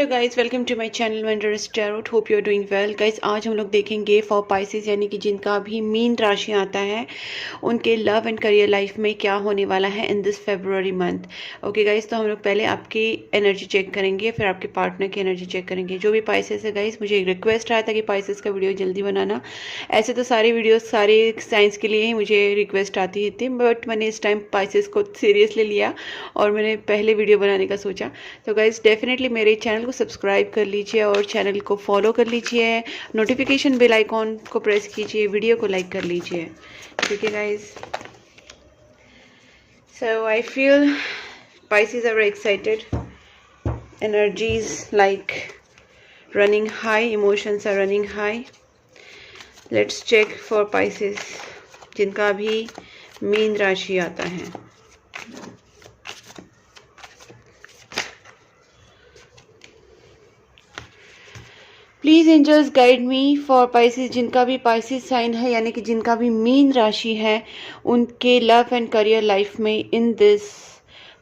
Hello guys, welcome to my channel wondrous tarot. Hope you are doing well guys. आज हम लोग देखेंगे for Pisces यानी कि जिनका भी मीन राशि आता है उनके लव एंड करियर लाइफ में क्या होने वाला है in this February month. Okay guys, तो हम लोग पहले आपकी एनर्जी चेक करेंगे, फिर आपके पार्टनर की एनर्जी चेक करेंगे। जो भी पाइसेस है गाइस, मुझे एक रिक्वेस्ट आया था कि पाइसेस का वीडियो जल्दी बनाना। ऐसे तो सारे वीडियोस सारे साइंस के लिए ही मुझे रिक्वेस्ट आती थी, बट मैंने इस टाइम पाइसेस को सीरियसली लिया और मैंने पहले वीडियो बनाने का सोचा। तो गाइस डेफिनेटली मेरे चैनल को सब्सक्राइब कर लीजिए और चैनल को फॉलो कर लीजिए, नोटिफिकेशन बेल आइकॉन को प्रेस कीजिए, वीडियो को लाइक कर लीजिए। ठीक है guys, so I feel Pisces are very excited, energies like running high, emotions are running high. Let's check for Pisces जिनका भी मीन राशि आता है। Please angels guide me for Pisces जिनका भी पाइसेस साइन है यानी कि जिनका भी मीन राशि है उनके लव एंड करियर लाइफ में इन दिस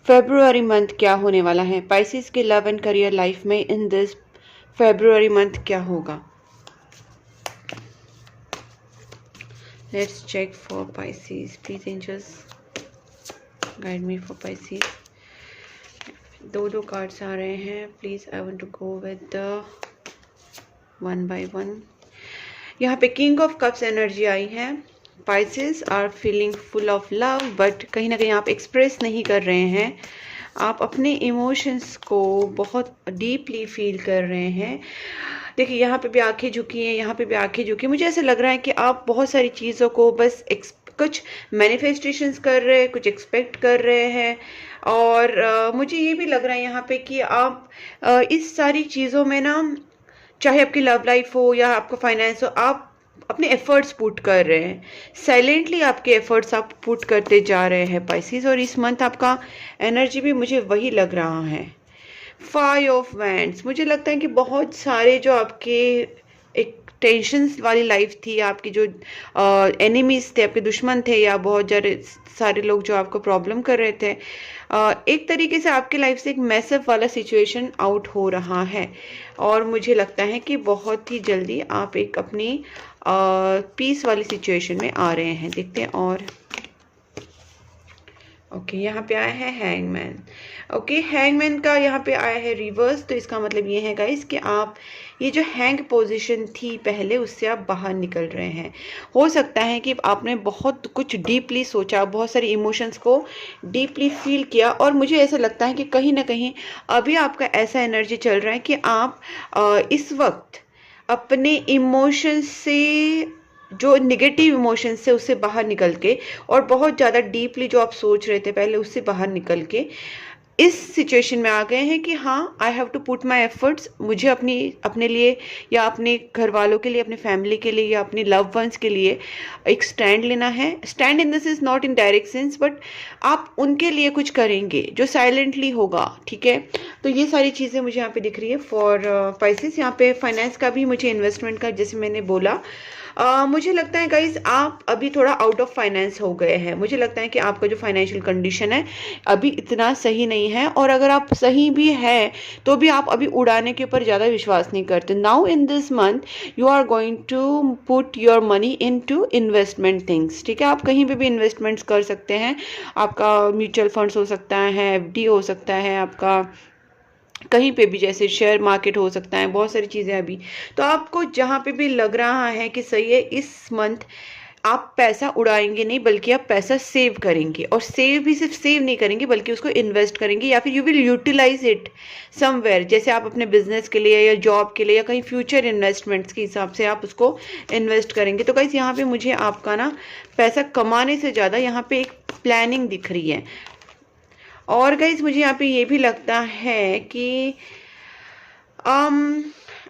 फेब्रुअरी मंथ क्या होने वाला है। पाइसेस के लव एंड करियर लाइफ में इन दिस फेब्रुअरी मंथ क्या होगा। Let's check for Pisces. Please angels guide me for Pisces. दो कार्ड्स आ रहे हैं। Please I want to go with the one by one. यहाँ पे किंग ऑफ कप्स एनर्जी आई है। Pisces are feeling full of love, but कहीं ना कहीं आप एक्सप्रेस नहीं कर रहे हैं। आप अपने इमोशंस को बहुत डीपली फील कर रहे हैं। देखिए यहाँ पे भी आंखें झुकी हैं, यहाँ पे भी आंखें झुकी। मुझे ऐसा लग रहा है कि आप बहुत सारी चीज़ों को बस कुछ मैनिफेस्टेशंस कर रहे हैं, कुछ एक्सपेक्ट कर रहे हैं। और मुझे ये भी लग रहा है यहाँ पे कि आप इस सारी चीज़ों में ना, चाहे आपकी लव लाइफ हो या आपका फाइनेंस हो, आप अपने एफर्ट्स पुट कर रहे हैं। साइलेंटली आपके एफर्ट्स आप पुट करते जा रहे हैं पाइसेस। और इस मंथ आपका एनर्जी भी मुझे वही लग रहा है। 5 ऑफ वैंड्स। मुझे लगता है कि बहुत सारे जो आपके एक टेंशन्स वाली लाइफ थी, आपकी जो एनिमीज थे, आपके दुश्मन थे, या बहुत सारे लोग जो आपको प्रॉब्लम कर रहे थे, एक तरीके से आपके लाइफ से एक मैसअप वाला सिचुएशन आउट हो रहा है। और मुझे लगता है कि बहुत ही जल्दी आप एक अपनी पीस वाली सिचुएशन में आ रहे हैं। देखते हैं। और ओके यहाँ पे आया है हैंगमैन। ओके हैंगमैन का यहाँ पे आया है रिवर्स। तो इसका मतलब ये है गाइस कि आप ये जो हैंग पोजीशन थी पहले, उससे आप बाहर निकल रहे हैं। हो सकता है कि आपने बहुत कुछ डीपली सोचा, बहुत सारी इमोशंस को डीपली फील किया। और मुझे ऐसा लगता है कि कहीं ना कहीं अभी आपका ऐसा एनर्जी चल रहा है कि आप इस वक्त अपने इमोशंस से, जो निगेटिव इमोशंस से, उससे बाहर निकल के, और बहुत ज़्यादा डीपली जो आप सोच रहे थे पहले, उससे बाहर निकल के इस सिचुएशन में आ गए हैं कि हाँ, I have to put my efforts. मुझे अपने लिए या अपने घर वालों के लिए, अपने फैमिली के लिए या अपने लव वंस के लिए एक स्टैंड लेना है। Stand in this is not in direct sense, but आप उनके लिए कुछ करेंगे जो साइलेंटली होगा। ठीक है, तो ये सारी चीज़ें मुझे यहाँ पे दिख रही है फॉर पाइसेस। यहाँ पे फाइनेंस का भी मुझे, इन्वेस्टमेंट का, जैसे मैंने बोला, मुझे लगता है गाइज आप अभी थोड़ा आउट ऑफ फाइनेंस हो गए हैं। मुझे लगता है कि आपका जो फाइनेंशियल कंडीशन है अभी इतना सही नहीं है। और अगर आप सही भी है तो भी आप अभी उड़ाने के ऊपर ज़्यादा विश्वास नहीं करते। Now in this month you are going to put your money into investment things. ठीक है, आप कहीं पे भी इन्वेस्टमेंट्स कर सकते हैं। आपका म्यूचुअल फंड्स हो सकता है, एफडी हो सकता है, आपका कहीं पे भी जैसे शेयर मार्केट हो सकता है, बहुत सारी चीज़ें अभी। तो आपको जहाँ पे भी लग रहा है कि सही है, इस मंथ आप पैसा उड़ाएंगे नहीं, बल्कि आप पैसा सेव करेंगे। और सेव भी सिर्फ सेव नहीं करेंगे, बल्कि उसको इन्वेस्ट करेंगे, या फिर you will utilize it somewhere. जैसे आप अपने बिजनेस के लिए या जॉब के लिए या कहीं फ्यूचर इन्वेस्टमेंट्स के हिसाब से आप उसको इन्वेस्ट करेंगे। तो गाइस यहाँ पे मुझे आपका ना पैसा कमाने से ज़्यादा यहाँ पे एक प्लानिंग दिख रही है। और गाइज मुझे यहाँ पे ये भी लगता है कि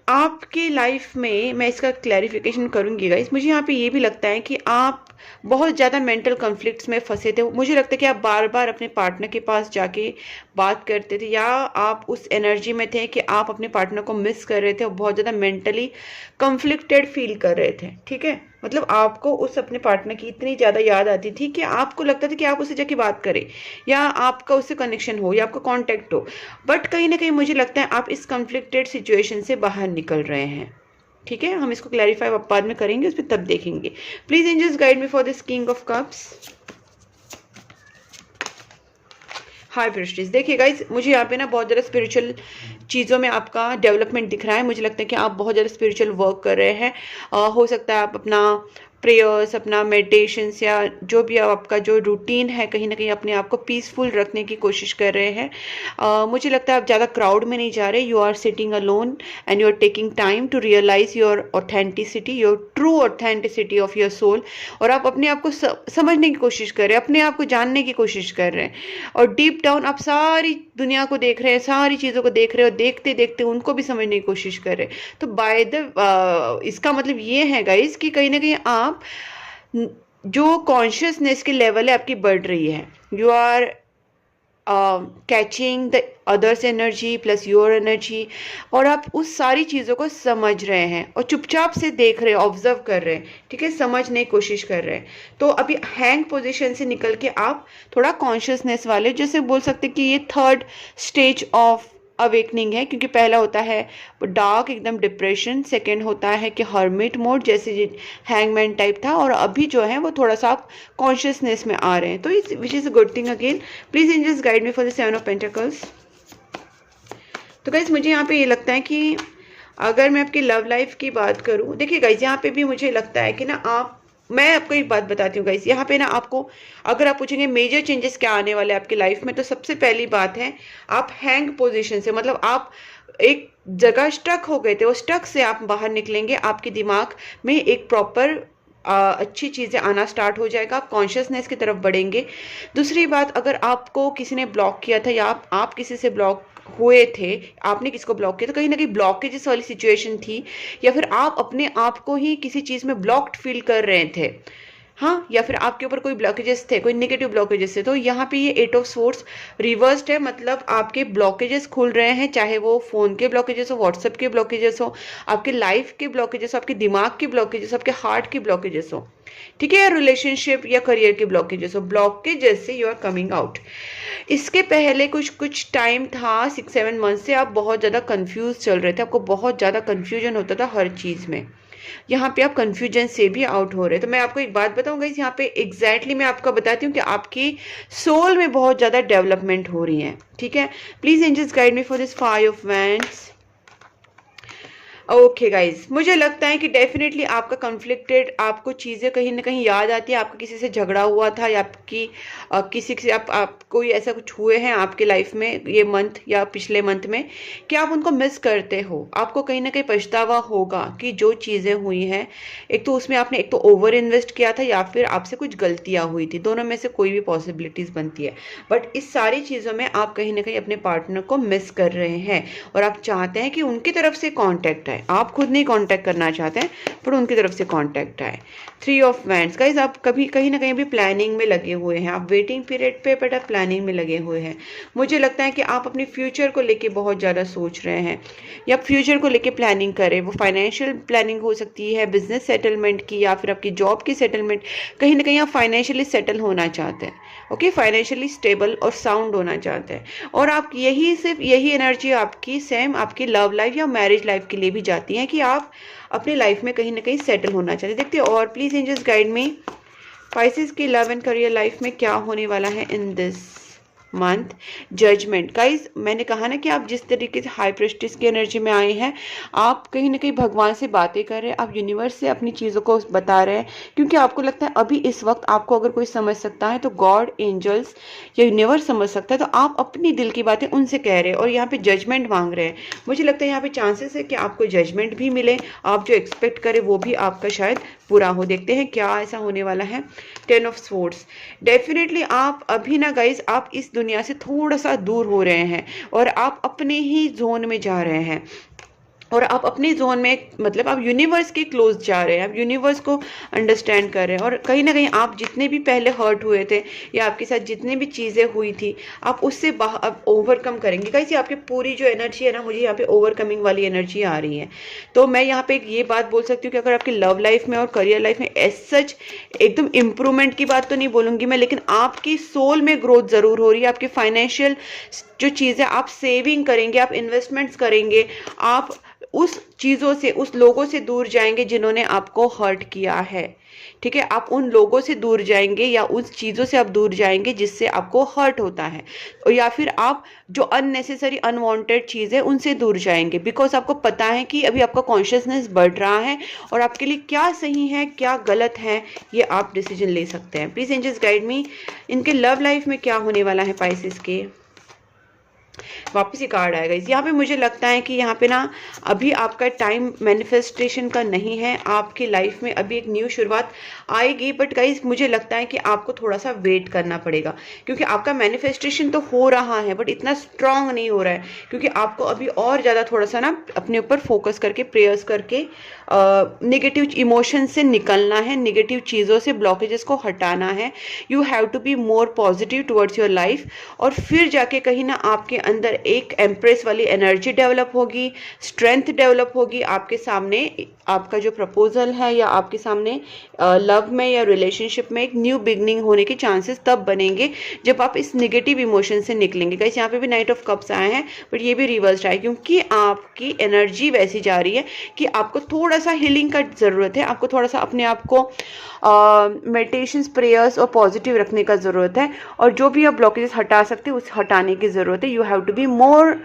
आपकी लाइफ में, मैं इसका क्लैरिफिकेशन करूँगी गाइज, मुझे यहाँ पे ये भी लगता है कि आप बहुत ज़्यादा मेंटल कॉन्फ्लिक्ट्स में फंसे थे। मुझे लगता है कि आप बार बार अपने पार्टनर के पास जाके बात करते थे, या आप उस एनर्जी में थे कि आप अपने पार्टनर को मिस कर रहे थे और बहुत ज़्यादा मेंटली कॉन्फ्लिक्टेड फील कर रहे थे। ठीक है, मतलब आपको उस अपने पार्टनर की इतनी ज़्यादा याद आती थी कि आपको लगता था कि आप उससे जाके बात करें, या आपका उससे कनेक्शन हो, या आपका कांटेक्ट हो। बट कहीं ना कहीं मुझे लगता है आप इस कॉन्फ्लिक्टेड सिचुएशन से बाहर निकल रहे हैं। ठीक है, हम इसको क्लैरिफाई बाद में करेंगे, उसमें तब देखेंगे। Please angels guide me for this king of cups. High priestess, देखिए गाइज, मुझे यहाँ पे ना बहुत ज़्यादा स्पिरिचुअल चीज़ों में आपका डेवलपमेंट दिख रहा है। मुझे लगता है कि आप बहुत ज़्यादा स्पिरिचुअल वर्क कर रहे हैं। हो सकता है आप अपना प्रेयर्स, अपना मेडिटेशंस, या जो भी आपका जो रूटीन है, कहीं ना कहीं अपने आप को पीसफुल रखने की कोशिश कर रहे हैं। मुझे लगता है आप ज़्यादा क्राउड में नहीं जा रहे। You are sitting alone and you are taking time to realise your authenticity, your true authenticity of your soul. और आप अपने आप को समझने की कोशिश कर रहे हैं, अपने आप को जानने की कोशिश कर रहे हैं, और डीप डाउन आप सारी दुनिया को देख रहे हैं, सारी चीज़ों को देख रहे हैं, और देखते देखते उनको भी समझने की कोशिश कर रहे हैं। तो बाय द इसका मतलब ये है गाइस कि कहीं ना कहीं आप जो कॉन्शियसनेस के लेवल है आपकी बढ़ रही है। You are catching the others energy plus your energy, और आप उस सारी चीज़ों को समझ रहे हैं और चुपचाप से देख रहे हैं, ऑब्जर्व कर रहे हैं। ठीक है, समझने की कोशिश कर रहे हैं। तो अभी हैंग पोजीशन से निकल के आप थोड़ा कॉन्शियसनेस वाले, जैसे बोल सकते कि ये थर्ड स्टेज ऑफ अवेकनिंग है, क्योंकि पहला होता है डार्क एकदम डिप्रेशन, सेकंड होता है कि हर्मिट मोड जैसे हैंगमैन टाइप था, और अभी जो है वो थोड़ा सा आप कॉन्शियसनेस में आ रहे हैं। तो which is a good thing again. Please angels guide me for the 7 of pentacles. तो गाइस मुझे यहाँ पे ये लगता है कि अगर मैं आपकी लव लाइफ की बात करूँ, देखिए गाइस यहाँ पे भी मुझे लगता है कि ना मैं आपको एक बात बताती हूँ गाइस, यहाँ पे ना आपको अगर आप पूछेंगे मेजर चेंजेस क्या आने वाले हैं आपकी लाइफ में, तो सबसे पहली बात है आप हैंग पोजीशन से, मतलब आप एक जगह स्टक हो गए थे, वो स्टक से आप बाहर निकलेंगे। आपके दिमाग में एक प्रॉपर अच्छी चीज़ें आना स्टार्ट हो जाएगा, आप कॉन्शियसनेस की तरफ बढ़ेंगे। दूसरी बात, अगर आपको किसी ने ब्लॉक किया था, या आप किसी से ब्लॉक हुए थे, आपने किसको ब्लॉक किया, तो कहीं ना कहीं ब्लॉकेजेस वाली सिचुएशन थी, या फिर आप अपने आप को ही किसी चीज़ में ब्लॉक्ड फील कर रहे थे, हाँ, या फिर आपके ऊपर कोई ब्लॉकेजेस थे, कोई नेगेटिव ब्लॉकेजेस थे। तो यहाँ पे ये 8 ऑफ सोर्स रिवर्स्ड है, मतलब आपके ब्लॉकेजेस खुल रहे हैं, चाहे वो फोन के ब्लॉकेजेस हो, व्हाट्सएप के ब्लॉकेजेस हो, आपके लाइफ के ब्लॉकेजेस हो, आपके दिमाग के ब्लॉकेजेस हो, आपके हार्ट के ब्लॉकेजेस हो, ठीक है, या रिलेशनशिप या करियर के ब्लॉकेजेस हो, ब्लॉकेजेस से यू आर कमिंग आउट। इसके पहले कुछ टाइम था, 6-7 मंथ से आप बहुत ज़्यादा कंफ्यूज चल रहे थे, आपको बहुत ज़्यादा कंफ्यूजन होता था हर चीज़ में। यहाँ पे आप कंफ्यूजन से भी आउट हो रहे हैं। तो मैं आपको एक बात बताऊंगा, इस यहाँ पे एग्जैक्टली मैं आपको बताती हूँ कि आपकी सोल में बहुत ज़्यादा डेवलपमेंट हो रही है। ठीक है, please angels guide me for this 5 of wands. Okay guys, मुझे लगता है कि डेफिनेटली आपका कॉन्फ्लिक्टेड, आपको चीज़ें कहीं ना कहीं याद आती है, आपका किसी से झगड़ा हुआ था, या आपकी किसी से आप कोई ऐसा कुछ हुए हैं आपके लाइफ में ये मंथ या पिछले मंथ में, कि आप उनको मिस करते हो। आपको कहीं ना कहीं पछतावा होगा कि जो चीज़ें हुई हैं, एक तो उसमें आपने एक तो ओवर इन्वेस्ट किया था, या फिर आपसे कुछ गलतियाँ हुई थी, दोनों में से कोई भी पॉसिबिलिटीज़ बनती है। बट इस सारी चीज़ों में आप कहीं ना कहीं अपने पार्टनर को मिस कर रहे हैं, और आप चाहते हैं कि उनकी तरफ से कॉन्टैक्ट आए। आप खुद नहीं कांटेक्ट करना चाहते हैं, पर उनकी तरफ से कांटेक्ट आए। 3 ऑफ वैंड्स गाइस, आप कभी कहीं ना कहीं भी प्लानिंग में लगे हुए हैं, आप वेटिंग पीरियड पे, बट आप प्लानिंग में लगे हुए हैं। मुझे लगता है कि आप अपने फ्यूचर को लेके बहुत ज़्यादा सोच रहे हैं, या फ्यूचर को लेके प्लानिंग करें। वो फाइनेंशियल प्लानिंग हो सकती है, बिजनेस सेटलमेंट की, या फिर आपकी जॉब की सेटलमेंट। कहीं ना कहीं आप फाइनेंशियली सेटल होना चाहते हैं, ओके, फाइनेंशियली स्टेबल और साउंड होना चाहते हैं। और आप सिर्फ यही एनर्जी आपकी सेम आपकी लव लाइफ या मैरिज लाइफ के लिए भी जाती है, कि आप अपने लाइफ में कहीं ना कहीं सेटल होना चाहते हैं। देखते हैं, और please angels guide me Pisces की लव एंड करियर लाइफ में क्या होने वाला है in this month. Judgement guys, मैंने कहा ना कि आप जिस तरीके से हाई प्रेस्टिस की एनर्जी में आए हैं, आप कहीं ना कहीं भगवान से बातें कर रहे हैं, आप यूनिवर्स से अपनी चीज़ों को बता रहे हैं, क्योंकि आपको लगता है अभी इस वक्त आपको अगर कोई समझ सकता है तो गॉड, एंजल्स या यूनिवर्स समझ सकता है। तो आप अपनी दिल की बातें उनसे कह रहे हैं, और यहाँ पे जजमेंट मांग रहे हैं। मुझे लगता है यहाँ पे चांसेस है कि आपको जजमेंट भी मिले, आप जो एक्सपेक्ट करें वो भी आपका शायद पूरा हो। देखते हैं क्या ऐसा होने वाला है। 10 ऑफ स्वॉर्ड्स, डेफिनेटली आप अभी ना गाइज, आप इस दुनिया से थोड़ा सा दूर हो रहे हैं, और आप अपने ही जोन में जा रहे हैं। और आप अपने जोन में, मतलब आप यूनिवर्स के क्लोज जा रहे हैं, आप यूनिवर्स को अंडरस्टैंड कर रहे हैं, और कहीं ना कहीं आप जितने भी पहले हर्ट हुए थे या आपके साथ जितनी भी चीज़ें हुई थी, आप उससे अब ओवरकम करेंगे। कैसे आपकी पूरी जो एनर्जी है ना, मुझे यहाँ पे ओवरकमिंग वाली एनर्जी आ रही है। तो मैं यहाँ पे ये बात बोल सकती हूँ कि अगर आपकी लव लाइफ में और करियर लाइफ में एज सच एकदम इम्प्रूवमेंट की बात तो नहीं बोलूँगी मैं, लेकिन आपकी सोल में ग्रोथ ज़रूर हो रही है। आपकी फाइनेंशियल जो चीज़ें आप सेविंग करेंगे, आप इन्वेस्टमेंट्स करेंगे, आप उस चीज़ों से, उस लोगों से दूर जाएंगे जिन्होंने आपको हर्ट किया है। ठीक है, आप उन लोगों से दूर जाएंगे या उस चीज़ों से आप दूर जाएंगे जिससे आपको हर्ट होता है, या फिर आप जो अननेसेसरी अनवांटेड चीज़ है उनसे दूर जाएंगे, बिकॉज आपको पता है कि अभी आपका कॉन्शियसनेस बढ़ रहा है और आपके लिए क्या सही है क्या गलत है ये आप डिसीजन ले सकते हैं। प्लीज़ एंजल्स गाइड मी, इनके लव लाइफ में क्या होने वाला है पाइसेस के। वापस ये कार्ड आएगा यहाँ पे। मुझे लगता है कि यहाँ पे ना अभी आपका टाइम मैनिफेस्टेशन का नहीं है, आपकी लाइफ में अभी एक न्यू शुरुआत आएगी, बट गाइस मुझे लगता है कि आपको थोड़ा सा वेट करना पड़ेगा, क्योंकि आपका मैनिफेस्टेशन तो हो रहा है बट इतना स्ट्रांग नहीं हो रहा है, क्योंकि आपको अभी और ज़्यादा थोड़ा सा ना अपने ऊपर फोकस करके, प्रेयर्स करके नेगेटिव इमोशन से निकलना है, नेगेटिव चीज़ों से ब्लॉकेजेस को हटाना है। You have to be more positive towards your life, और फिर जाके कहीं ना आपके अंदर एक एम्प्रेस वाली एनर्जी डेवलप होगी, स्ट्रेंथ डेवलप होगी। आपके सामने आपका जो प्रपोजल है या आपके सामने लव में या रिलेशनशिप में एक न्यू बिगनिंग होने के चांसेस तब बनेंगे जब आप इस नेगेटिव इमोशन से निकलेंगे। गाइस यहाँ पे भी नाइट ऑफ कप्स आए हैं, बट ये भी रिवर्स्ड आए, क्योंकि आपकी एनर्जी वैसी जा रही है कि आपको थोड़ा सा हीलिंग का ज़रूरत है, आपको थोड़ा सा अपने आप को मेडिटेशंस, प्रेयर्स और पॉजिटिव रखने का ज़रूरत है, और जो भी आप ब्लॉकेजेस हटा सकते हैं उस हटाने की ज़रूरत है। You have to be more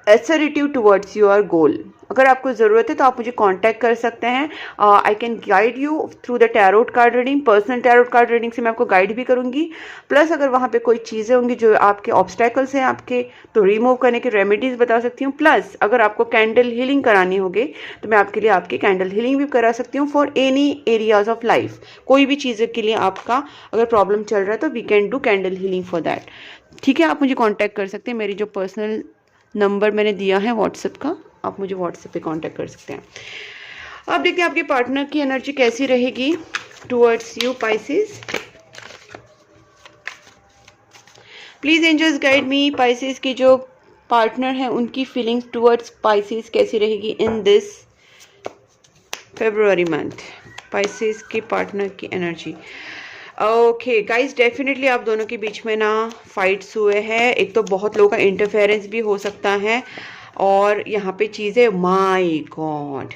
assertive towards your goal। अगर आपको ज़रूरत है तो आप मुझे कांटेक्ट कर सकते हैं। I can guide you through the tarot card reading, personal tarot card reading से मैं आपको गाइड भी करूंगी। प्लस अगर वहाँ पे कोई चीज़ें होंगी जो आपके ऑब्स्टेकल्स हैं आपके, तो रिमूव करने के रेमेडीज़ बता सकती हूँ। प्लस अगर आपको कैंडल हीलिंग करानी होगी तो मैं आपके लिए आपकी कैंडल हीलिंग भी करा सकती हूँ for any areas of life. कोई भी चीज़ के लिए आपका अगर प्रॉब्लम चल रहा है तो we can do candle healing for that. ठीक है, आप मुझे कॉन्टैक्ट कर सकते हैं। मेरी जो पर्सनल नंबर मैंने दिया है व्हाट्सएप का, आप मुझे व्हाट्सएप पे कांटेक्ट कर सकते हैं। अब देखते हैं आपके पार्टनर की एनर्जी कैसी रहेगी towards you Pisces. Please angels guide me, Pisces की जो पार्टनर हैं उनकी फीलिंग्स टुवर्ड्स पाइसेस कैसी रहेगी in this February month. Pisces के पार्टनर की एनर्जी। ओके गाइस, डेफिनेटली आप दोनों के बीच में ना फाइट्स हुए हैं। एक तो बहुत लोगों का इंटरफेरेंस भी हो सकता है, और यहाँ पे चीज़ें, माय गॉड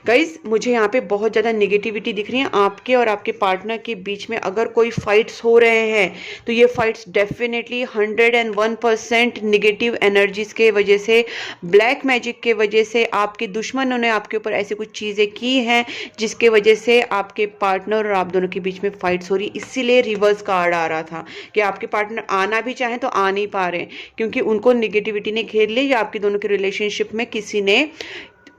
गाइज, मुझे यहाँ पे बहुत ज़्यादा नेगेटिविटी दिख रही है आपके और आपके पार्टनर के बीच में। अगर कोई फाइट्स हो रहे हैं तो ये फाइट्स डेफिनेटली 101% नेगेटिव एनर्जीज के वजह से, ब्लैक मैजिक के वजह से, आपके दुश्मनों ने आपके ऊपर ऐसी कुछ चीज़ें की हैं जिसके वजह से आपके पार्टनर और आप दोनों के बीच में फाइट्स हो रही। इसीलिए रिवर्स कार्ड आ रहा था कि आपके पार्टनर आना भी चाहें तो आ नहीं पा रहे हैं, क्योंकि उनको नेगेटिविटी ने घेर लिया, या आपके दोनों के रिलेशनशिप में किसी ने,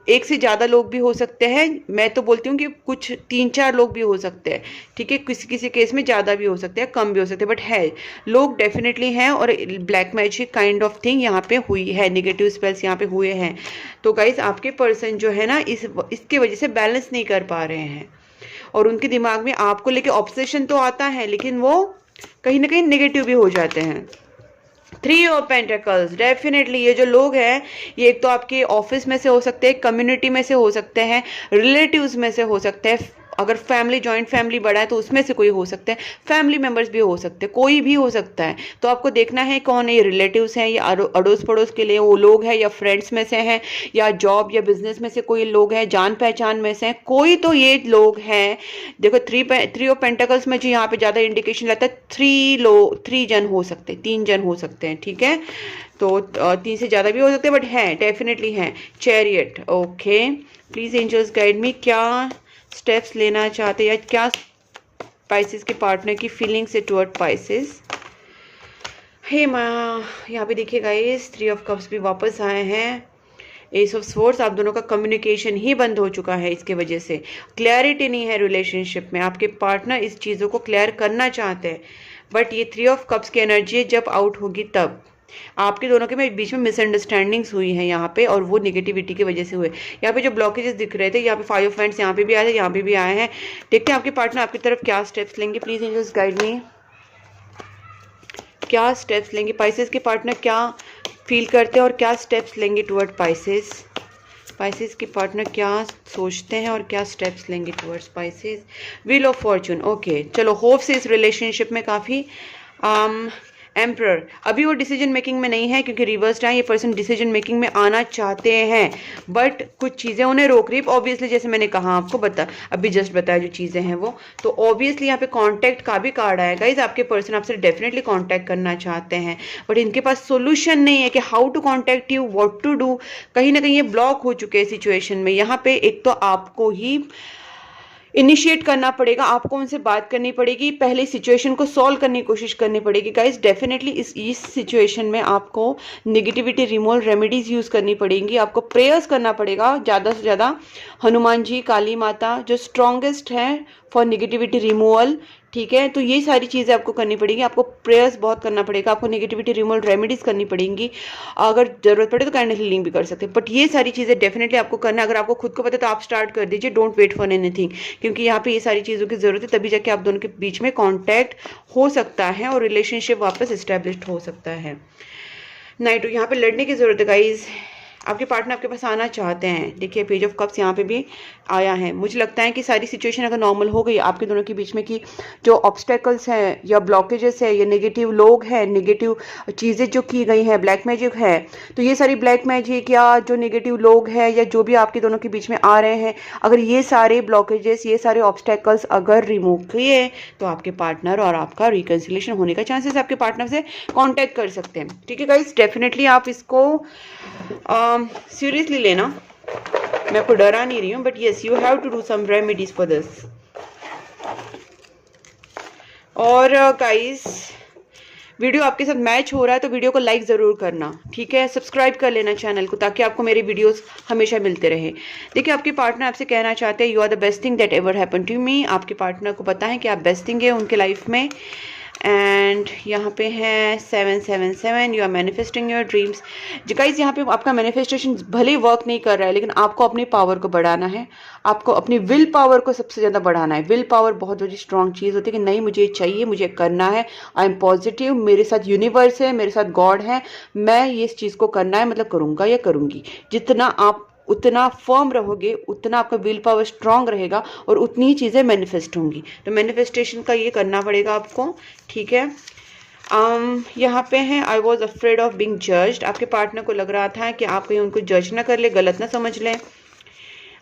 एक से ज़्यादा लोग भी हो सकते हैं, मैं तो बोलती हूँ कि कुछ 3-4 लोग भी हो सकते हैं। ठीक है, किसी किसी केस में ज़्यादा भी हो सकते हैं, कम भी हो सकते हैं, बट है लोग डेफिनेटली हैं, और black magic kind of thing यहाँ पे हुई है, नेगेटिव स्पेल्स यहाँ पे हुए हैं। तो गाइस, आपके पर्सन जो है ना इसके वजह से बैलेंस नहीं कर पा रहे हैं, और उनके दिमाग में आपको लेके ऑब्सेशन तो आता है, लेकिन वो कहीं ना कहीं नेगेटिव भी हो जाते हैं। 3 ऑफ पेंटिकल्स, डेफिनेटली ये जो लोग हैं ये एक तो आपके ऑफिस में से हो सकते हैं, कम्युनिटी में से हो सकते हैं, रिलेटिव्स में से हो सकते हैं, अगर फैमिली, जॉइंट फैमिली बड़ा है तो उसमें से कोई हो सकते हैं, फैमिली मेंबर्स भी हो सकते हैं, कोई भी हो सकता है। तो आपको देखना है कौन है, ये रिलेटिव्स हैं या अड़ोस पड़ोस के लिए वो लोग हैं, या फ्रेंड्स में से हैं, या जॉब या बिजनेस में से कोई लोग हैं, जान पहचान में से हैं, कोई तो ये लोग हैं। देखो 3 ऑफ पेंटिकल्स में जो यहाँ पे ज़्यादा इंडिकेशन रहता है, 3 जन हो सकते हैं, 3 जन हो सकते हैं। ठीक है, तो 3 से ज़्यादा भी हो सकते हैं, बट हैं, डेफिनेटली हैं। Chariot, okay, please angels guide me, क्या स्टेप्स लेना चाहते हैं या क्या पाइसेस के पार्टनर की फीलिंग्स है टुवर्ड पाइसेस। हे माँ, यहाँ पे देखिए गाइस, 3 ऑफ कप्स भी वापस आए हैं। एस ऑफ स्वॉर्ड्स, आप दोनों का कम्युनिकेशन ही बंद हो चुका है, इसके वजह से क्लैरिटी नहीं है रिलेशनशिप में। आपके पार्टनर इस चीज़ों को क्लियर करना चाहते हैं, बट ये 3 ऑफ कप्स की एनर्जी जब आउट होगी तब आपके दोनों के में बीच में मिसअंडरस्टैंडिंग्स हुई है यहाँ पे, और वो नेगेटिविटी की वजह से हुए। यहाँ पे जो ब्लॉकेजेस दिख रहे थे, यहाँ पे 5 ऑफ वांड्स यहाँ पे भी आए थे, यहाँ पे भी आए हैं। देखते हैं आपके पार्टनर आपकी तरफ क्या स्टेप्स लेंगे। प्लीज एंजल्स गाइड मी, क्या स्टेप्स लेंगे। पाइसेस के पार्टनर क्या फील करते हैं और क्या स्टेप्स लेंगे टुवर्ड पाइसेस। पाइसेस के पार्टनर क्या सोचते हैं और क्या स्टेप्स लेंगे towards Pisces. Wheel of Fortune, okay चलो, होप से इस रिलेशनशिप में काफ़ी एम्परर, अभी वो डिसीजन मेकिंग में नहीं है क्योंकि रिवर्स्ड है। ये पर्सन डिसीजन मेकिंग में आना चाहते हैं बट कुछ चीज़ें उन्हें रोक रही है। ऑब्वियसली जैसे मैंने कहा आपको अभी जस्ट बताया जो चीज़ें हैं वो, तो ऑब्वियसली यहाँ पे कांटेक्ट का भी कार्ड आया गाइस। आपके पर्सन आपसे डेफिनेटली कांटेक्ट करना चाहते हैं बट इनके पास सोल्यूशन नहीं है कि how to contact you, what to do. कहीं ना कहीं ये ब्लॉक हो चुके हैं सिचुएशन में। यहाँ पे एक तो आपको ही इनिशिएट करना पड़ेगा, आपको उनसे बात करनी पड़ेगी, पहले सिचुएशन को सॉल्व करने की कोशिश करनी पड़ेगी गाइस। डेफिनेटली इस सिचुएशन में आपको नेगेटिविटी रिमूवल रेमेडीज यूज करनी पड़ेंगी, आपको प्रेयर्स करना पड़ेगा ज़्यादा से ज़्यादा। हनुमान जी, काली माता जो स्ट्रॉन्गेस्ट हैं फॉर नेगेटिविटी रिमूवल, ठीक है। तो ये सारी चीज़ें आपको करनी पड़ेगी, आपको प्रेयर्स बहुत करना पड़ेगा, आपको नेगेटिविटी रिमूवल रेमेडीज करनी पड़ेंगी। अगर जरूरत पड़े तो कैंडल हीलिंग भी कर सकते हैं, बट ये सारी चीज़ें डेफिनेटली आपको करना है। अगर आपको खुद को पता है तो आप स्टार्ट कर दीजिए, डोंट वेट फॉर एनीथिंग, क्योंकि यहाँ पे ये सारी चीज़ों की जरूरत है, तभी जाके आप दोनों के बीच में कॉन्टैक्ट हो सकता है और रिलेशनशिप वापस इस्टेब्लिश हो सकता है। नाइट, यहाँ पे लड़ने की जरूरत है गाइज। आपके पार्टनर आपके पास आना चाहते हैं। देखिए पेज ऑफ कप्स यहाँ पे भी आया है। मुझे लगता है कि सारी सिचुएशन अगर नॉर्मल हो गई आपके दोनों के बीच में, कि जो ऑब्स्टेकल्स हैं या ब्लॉकेजेस है या नेगेटिव लोग हैं, नेगेटिव चीज़ें जो की गई हैं, ब्लैक मैजिक है, तो ये सारी ब्लैक मैजिक या जो नेगेटिव लोग हैं या जो भी आपके दोनों के बीच में आ रहे हैं, अगर ये सारे ब्लॉकेजेस, ये सारे ऑब्स्टेकल्स अगर रिमूव किए तो आपके पार्टनर और आपका रिकन्सिलेशन होने का चांसेस, आपके पार्टनर से कॉन्टैक्ट कर सकते हैं। ठीक है गाइज, डेफिनेटली आप इसको सीरियसली लेना। मैं आपको डरा नहीं रही हूँ, but yes you have to do some remedies for this. और गाइस वीडियो आपके साथ मैच हो रहा है तो वीडियो को लाइक ज़रूर करना, ठीक है। सब्सक्राइब कर लेना चैनल को ताकि आपको मेरे वीडियोस हमेशा मिलते रहे। देखिए आपके पार्टनर आपसे कहना चाहते हैं you are the best thing that ever happen to me. आपके पार्टनर को पता है कि आप बेस्ट थिंग है उनके लाइफ में। एंड यहाँ पे है 777, you are manifesting your dreams. Guys यहाँ पे आपका मैनिफेस्टेशन भले वर्क नहीं कर रहा है, लेकिन आपको अपनी पावर को बढ़ाना है, आपको अपनी विल पावर को सबसे ज़्यादा बढ़ाना है। विल पावर बहुत बड़ी स्ट्रॉन्ग चीज़ होती है कि नहीं मुझे चाहिए, मुझे करना है, आई एम पॉजिटिव, मेरे साथ यूनिवर्स है, मेरे साथ गॉड है, मैं ये इस चीज़ को करना है, मतलब करूँगा या करूँगी। जितना आप उतना फर्म रहोगे उतना आपका विल पावर स्ट्रांग रहेगा और उतनी ही चीज़ें मैनिफेस्ट होंगी। तो मैनिफेस्टेशन का ये करना पड़ेगा आपको, ठीक है। यहाँ पे है I was afraid of being judged. आपके पार्टनर को लग रहा था कि आप कहीं उनको जज ना कर ले, गलत ना समझ लें।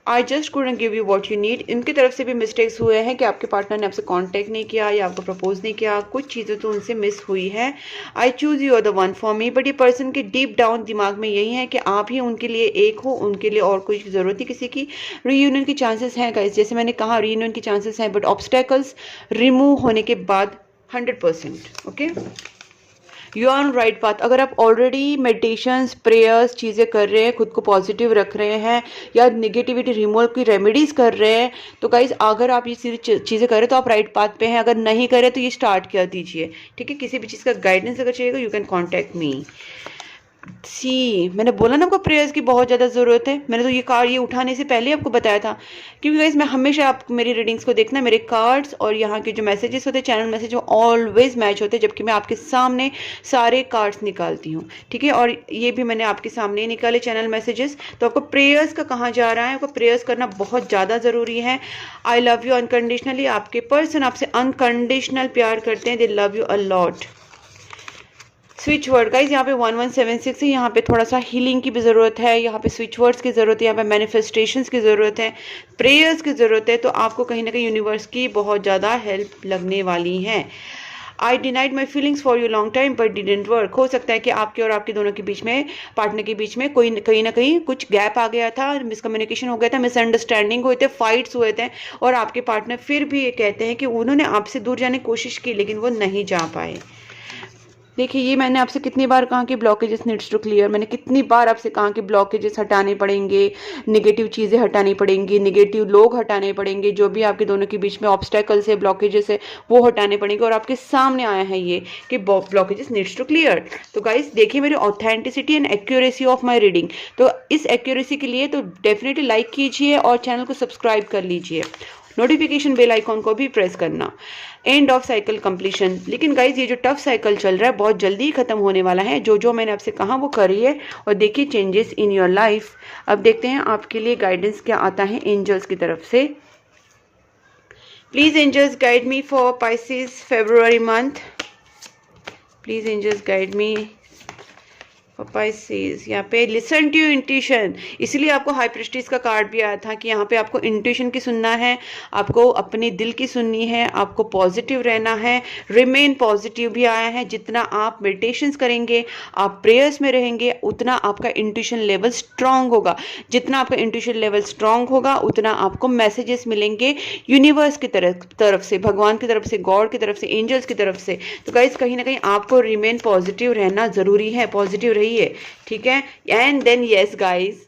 I just couldn't give you what you need. इनकी तरफ से भी मिस्टेक्स हुए हैं कि आपके पार्टनर ने आपसे कांटेक्ट नहीं किया या आपको प्रपोज नहीं किया, कुछ चीज़ें तो उनसे मिस हुई है। I choose you are the one for me, but ये पर्सन के डीप डाउन दिमाग में यही है कि आप ही उनके लिए एक हो, उनके लिए और कोई ज़रूरत नहीं किसी की। रीयूनियन की चांसेस हैं गाइस, जैसे मैंने कहा रीयूनियन की चांसेस हैं, बट ऑब्स्टेकल्स रिमूव होने के बाद 100%। Okay, you are on right path. अगर आप ऑलरेडी मेडिटेशंस, प्रेयर्स, चीज़ें कर रहे हैं, खुद को पॉजिटिव रख रहे हैं या नेगेटिविटी रिमूवल की रेमेडीज कर रहे हैं, तो गाइज अगर आप ये चीज़ें कर रहे हैं तो आप राइट पाथ पे हैं। अगर नहीं कर रहे तो ये स्टार्ट कर दीजिए, ठीक है। किसी भी चीज़ का गाइडेंस अगर चाहिएगा यू कैन कॉन्टैक्ट मी। मैंने बोला ना आपको प्रेयर्स की बहुत ज़्यादा ज़रूरत है। मैंने तो ये कार्ड ये उठाने से पहले आपको बताया था, क्योंकि गाइस मैं हमेशा, आप मेरी रीडिंग्स को देखना, मेरे कार्ड्स और यहाँ के जो मैसेजेस होते हैं, चैनल मैसेज, वो ऑलवेज मैच होते हैं, जबकि मैं आपके सामने सारे कार्ड्स निकालती हूँ, ठीक है। और ये भी मैंने आपके सामने ही निकाले चैनल मैसेजेस। तो आपको प्रेयर्स का कहाँ जा रहा है, आपको प्रेयर्स करना बहुत ज़्यादा ज़रूरी है। I love you unconditionally. आपके पर्सन आपसे अनकंडीशनल प्यार करते हैं, दे love you a lot. Switch word guys यहाँ पे 1176 है। यहाँ पे थोड़ा सा हीलिंग की भी ज़रूरत है, यहाँ पे स्विच वर्ड्स की ज़रूरत है, यहाँ पे मैनिफेस्टेशंस की ज़रूरत है, प्रेयर्स की ज़रूरत है। तो आपको कहीं ना कहीं यूनिवर्स की बहुत ज़्यादा हेल्प लगने वाली है। I denied my feelings for you long time but didn't work. हो सकता है कि आपके और आपके दोनों के बीच में, पार्टनर के बीच में कहीं ना कहीं कुछ गैप आ गया था, मिसकम्युनिकेशन हो गया था, मिसअंडरस्टैंडिंग हुए थे, फाइट्स हुए थे, और आपके पार्टनर फिर भी ये कहते हैं कि उन्होंने आपसे दूर जाने की कोशिश की लेकिन वो नहीं जा पाए। देखिए ये मैंने आपसे कितनी बार कहा कि ब्लॉकेजेस नीड्स टू क्लियर, मैंने कितनी बार आपसे कहा कि ब्लॉकेजेस हटाने पड़ेंगे, नेगेटिव चीज़ें हटानी पड़ेंगी, नेगेटिव लोग हटाने पड़ेंगे, जो भी आपके दोनों के बीच में ऑब्स्टेकल्स है, ब्लॉकेजेस है, वो हटाने पड़ेंगे। और आपके सामने आया है ये कि ब्लॉकेजेस नीड्स टू क्लियर। तो गाइस देखिए मेरी authenticity and accuracy of my reading. तो इस एक्यूरेसी के लिए तो डेफिनेटली लाइक कीजिए और चैनल को सब्सक्राइब कर लीजिए, नोटिफिकेशन बेल आइकॉन को भी प्रेस करना। End of cycle completion. लेकिन गाइज ये जो टफ साइकिल चल रहा है बहुत जल्दी ही खत्म होने वाला है। जो जो मैंने आपसे कहा वो करिए और देखिए चेंजेस इन योर लाइफ। अब देखते हैं आपके लिए गाइडेंस क्या आता है एंजल्स की तरफ से। Please angels guide me for Pisces February month. Please angels guide me Pisces. यहाँ पे लिसन टू इंट्यूशन, इसलिए आपको हाई प्रेस्टीज का कार्ड भी आया था कि यहाँ पे आपको इंट्यूशन की सुनना है, आपको अपने दिल की सुननी है, आपको पॉजिटिव रहना है, रिमेन पॉजिटिव भी आया है। जितना आप मेडिटेशंस करेंगे, आप प्रेयर्स में रहेंगे, उतना आपका इंट्यूशन लेवल स्ट्रांग होगा। जितना आपका इंट्यूशन लेवल स्ट्रांग होगा उतना आपको मैसेजेस मिलेंगे यूनिवर्स की तरफ से, भगवान की तरफ से, गॉड की तरफ से, एंजल्स की तरफ से। तो गाइज कहीं ना कहीं आपको रिमेन पॉजिटिव रहना जरूरी है, पॉजिटिव रहिए, ठीक है। And then yes guys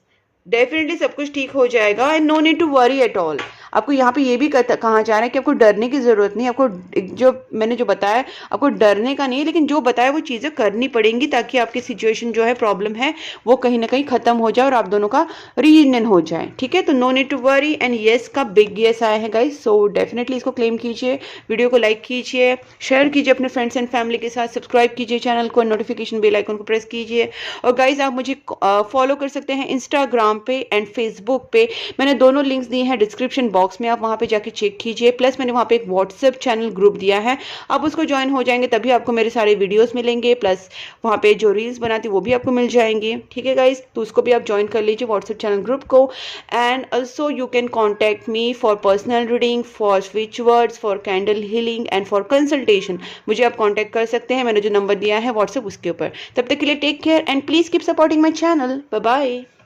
definitely सब कुछ ठीक हो जाएगा and no need to worry at all. आपको यहाँ पे ये भी कहा जा रहा है कि आपको डरने की ज़रूरत नहीं है। आपको जो मैंने जो बताया आपको डरने का नहीं है, लेकिन जो बताया वो चीज़ें करनी पड़ेंगी ताकि आपकी सिचुएशन जो है, प्रॉब्लम है, वो कहीं ना कहीं ख़त्म हो जाए और आप दोनों का रीयूनियन हो जाए, ठीक है। तो no need to worry and yes का बिग येस आया है गाइज। सो डेफिनेटली इसको क्लेम कीजिए, वीडियो को लाइक कीजिए, शेयर कीजिए अपने फ्रेंड्स एंड फैमिली के साथ, सब्सक्राइब कीजिए चैनल को, नोटिफिकेशन बेल आइकन को प्रेस कीजिए। और गाइज आप मुझे फॉलो कर सकते हैं इंस्टाग्राम पे एंड फेसबुक पे, मैंने दोनों लिंक्स दिए हैं डिस्क्रिप्शन बॉक्स में, आप वहाँ पे जाके चेक कीजिए। प्लस मैंने वहाँ पे एक व्हाट्सएप चैनल ग्रुप दिया है, आप उसको ज्वाइन हो जाएंगे तभी आपको मेरे सारे वीडियोस मिलेंगे, प्लस वहाँ पे जो रील्स बनाती वो भी आपको मिल जाएंगी, ठीक है गाइज। तो उसको भी आप ज्वाइन कर लीजिए व्हाट्सएप चैनल ग्रुप को। And also you can contact me for personal reading, for switch words, for candle healing and for consultation. मुझे आप कॉन्टैक्ट कर सकते हैं, मैंने जो नंबर दिया है व्हाट्सएप उसके ऊपर। तब तक के लिए take care and please keep supporting my channel. Bye bye.